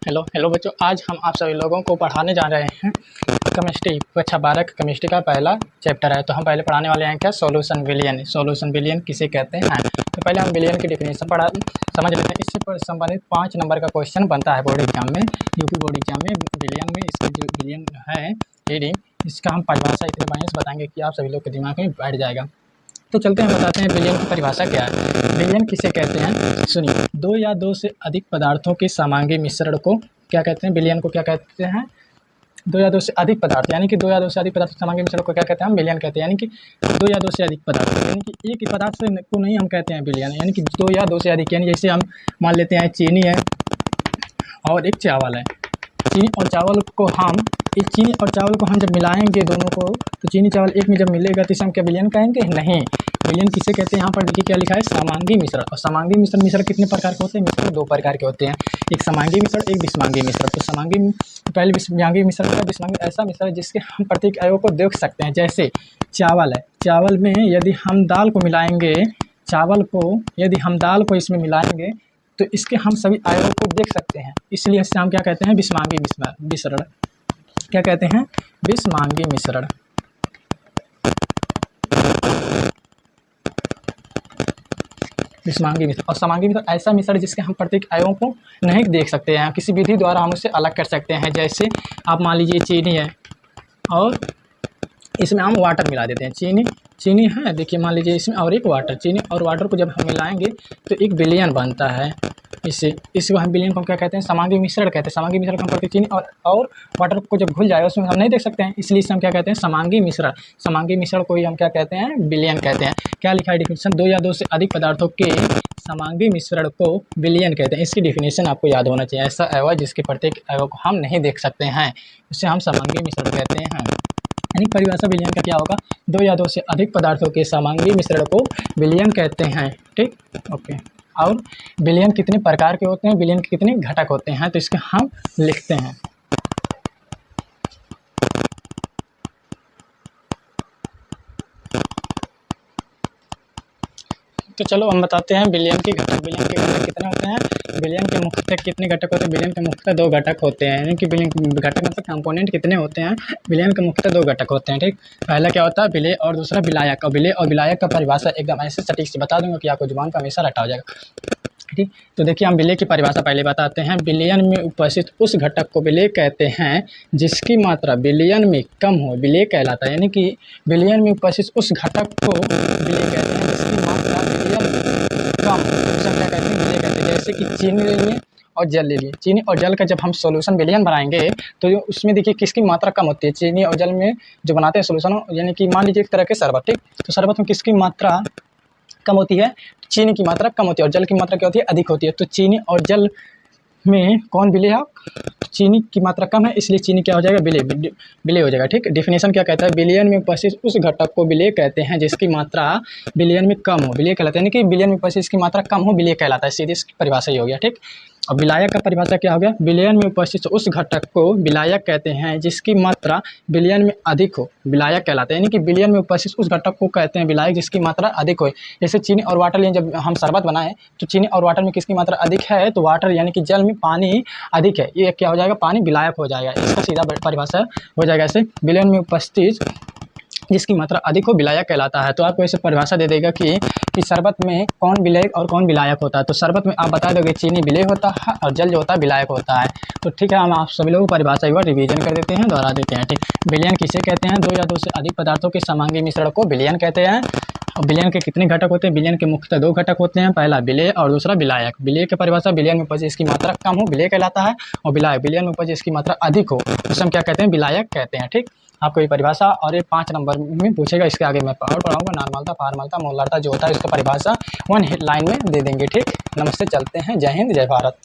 Hello hello बच्चों, आज हम आप सभी लोगों को पढ़ाने जा रहे हैं केमिस्ट्री कक्षा 12 का केमिस्ट्री का पहला चैप्टर है। तो हम पहले पढ़ाने वाले हैं क्या, सॉल्यूशन विलयन। सॉल्यूशन विलयन किसे कहते हैं। तो पहले हम विलयन की डेफिनेशन समझ लेते हैं। इससे संबंधित 5 नंबर का क्वेश्चन बनता है बोर्ड एग्जाम में, यूपी बोर्ड एग्जाम में। विलयन में इसका जो विलयन है रीडिंग, इसका हम परिभाषा इतने बढ़िया से बताएंगे कि आप सभी लोग के दिमाग में बैठ जाएगा। तो चलते हैं, बताते हैं विलयन की परिभाषा क्या है। विलयन किसे कहते हैं, सुनिए। 2 या 2 से अधिक पदार्थों के समांगी मिश्रण को क्या कहते हैं, विलयन को क्या कहते हैं। 2 या 2 से अधिक पदार्थ, यानी कि 2 या 2 से अधिक पदार्थ समांगी मिश्रण को क्या कहते हैं, हम विलयन कहते हैं। यानी कि 2 या 2 से अधिक पदार्थ, यानी कि एक ही पदार्थ से को नहीं हम कहते हैं विलयन, यानी कि 2 या 2 से अधिक। यानी जैसे हम मान लेते हैं चीनी है और एक चावल है। चीनी और चावल को हम जब मिलाएंगे दोनों को, तो चीनी चावल एक में जब मिलेगा तो इसे हम क्या विलयन कहेंगे, नहीं। विलयन किसे कहते हैं, यहाँ पर देखिए क्या लिखा है, समांगी मिश्रण। और समांगी मिश्रण कितने प्रकार के होते हैं, मिश्रण 2 प्रकार के होते हैं, एक समांगी मिश्रण, एक विषमांगी मिश्रण। तो पहले विषमांगी मिश्रण का, विषमांगी ऐसा मिश्रण है जिसके हम प्रत्येक अवयव को देख सकते हैं। जैसे चावल है, चावल में यदि हम दाल को मिलाएंगे, यदि हम दाल को इसमें मिलाएंगे तो इसके हम सभी अवयवों को देख सकते हैं। इसलिए इससे हम क्या कहते हैं, विषमांगी मिश्रण। क्या कहते हैं, विषमांगी मिश्रण। विषमांगी मिश्रण। और समांगी मिश्रण ऐसा मिश्रण जिसके हम प्रत्येक अवयवों को नहीं देख सकते हैं, किसी विधि द्वारा हम उसे अलग कर सकते हैं। जैसे आप मान लीजिए चीनी है और इसमें हम वाटर मिला देते हैं। चीनी है, देखिए मान लीजिए इसमें, और एक वाटर। चीनी और वाटर को जब हम मिलाएंगे तो एक विलयन बनता है। इसको हम विलयन को क्या कहते हैं, समांगी मिश्रण कहते हैं। समांगी मिश्रण को हम करके चीनी और वाटर को जब घुल जाएगा उसमें हम नहीं देख सकते हैं, इसलिए इसे हम क्या कहते हैं, समांगी मिश्रण। समांगी मिश्रण को ही हम क्या कहते हैं, विलयन कहते हैं। क्या लिखा है डेफिनेशन, 2 या 2 से अधिक पदार्थों के समांगी मिश्रण को विलयन कहते हैं। इसकी डेफिनेशन आपको याद होना चाहिए। ऐसा अवयव जिसके प्रत्येक अवयव को हम नहीं देख सकते हैं, उसे हम समांगी मिश्रण कहते हैं। यानी परिभाषा विलयन का क्या होगा, 2 या 2 से अधिक पदार्थों के समांगी मिश्रण को विलयन कहते हैं। ठीक, ओके। और विलयन कितने प्रकार के होते हैं, विलयन के कितने घटक होते हैं, तो इसके हम लिखते हैं। तो चलो हम बताते हैं विलयन के घटक। विलयन के घटक कितने होते हैं, विलयन के मुख्यतः कितने घटक होते हैं। विलयन के मुख्यतः 2 घटक होते हैं, यानी कि विलयन घटक मतलब कंपोनेंट कितने होते हैं। विलयन के मुख्यतः 2 घटक होते हैं। ठीक, पहला क्या होता है, विलेय, और दूसरा विलायक। और विलेय और विलायक का परिभाषा एकदम ऐसे सटीक से बता दूंगा कि आपको जुबान पर हमेशा रटा हो जाएगा। ठीक, तो देखिए हम विलेय की परिभाषा पहले बताते हैं। विलयन में उपस्थित उस घटक को विलेय कहते हैं जिसकी मात्रा विलयन में कम हो, विलेय कहलाता है। यानी कि विलयन में उपस्थित उस घटक को विलेय कहते हैं जिसकी मात्रा विलयन में कम हो, उसे क्या कहते हैं, विलेय कहते हैं। जैसे कि चीनी ले लिए और जल ले लिए। चीनी और जल का जब हम सॉल्यूशन विलयन बनाएंगे तो उसमें देखिए किसकी मात्रा कम होती है। चीनी और जल में जो बनाते हैं सॉल्यूशन, यानी कि मान लीजिए एक तरह के शरबत। ठीक, तो शरबत में किसकी मात्रा कम होती है, चीनी की मात्रा कम होती है, और जल की मात्रा क्या होती है, अधिक होती है। तो चीनी और जल में कौन विलेय है, चीनी की मात्रा कम है, इसलिए चीनी क्या हो जाएगा, विलेय हो जाएगा। ठीक, डेफिनेशन क्या कहता है, विलयन में उपस्थित उस घटक को विलेय कहते हैं जिसकी मात्रा विलयन में कम हो, विलेय कहलाता है। यानी कि विलयन में उपस्थित इसकी मात्रा कम हो, विलेय कहलाता है। सीधी इसकी परिभाषा ही हो गया। ठीक, और विलायक का परिभाषा क्या हो गया, विलयन में उपस्थित उस घटक को विलायक कहते हैं जिसकी मात्रा विलयन में अधिक हो, विलायक कहलाता है। यानी कि विलयन में उपस्थित उस घटक को कहते हैं विलायक जिसकी मात्रा अधिक हो। जैसे चीनी और वाटर लिए, जब हम शरबत बनाए तो चीनी और वाटर में किसकी मात्रा अधिक है, तो वाटर यानी कि जल में पानी अधिक है, ये क्या हो जाएगा, पानी विलायक हो जाएगा। इसका सीधा परिभाषा हो जाएगा ऐसे, विलयन में उपस्थित जिसकी मात्रा अधिक हो विलायक कहलाता है। तो आपको ऐसे परिभाषा दे देगा कि शरबत में कौन विलेय और कौन विलायक होता है। तो शरबत में आप बता दोगे चीनी विलेय होता है और जल जो होता है विलायक होता है। तो ठीक है, हम आप सभी लोगों को परिभाषा एक बार रिवीजन कर देते हैं, दोहरा देते हैं। ठीक, विलयन किसे कहते हैं, 2 या 2 से अधिक पदार्थों के समांगी मिश्रण को विलयन कहते हैं। और विलयन के कितने घटक होते हैं, विलयन के मुख्यतः 2 घटक होते हैं, पहला विलेय और दूसरा विलायक। विलेय की परिभाषा, विलयन में उपस्थित इसकी मात्रा कम हो, विलेय कहलाता है। और विलयन में उपस्थित इसकी मात्रा अधिक हो, उसे हम क्या कहते हैं, विलायक कहते हैं। ठीक, आपको ये परिभाषा और ये 5 नंबर में पूछेगा। इसके आगे मैं और पढ़ाऊंगा, नॉर्मलता, फॉर्मलता, मोलरता जो होता है इसका परिभाषा 1 लाइन में दे देंगे। ठीक, नमस्ते, चलते हैं, जय हिंद, जय भारत।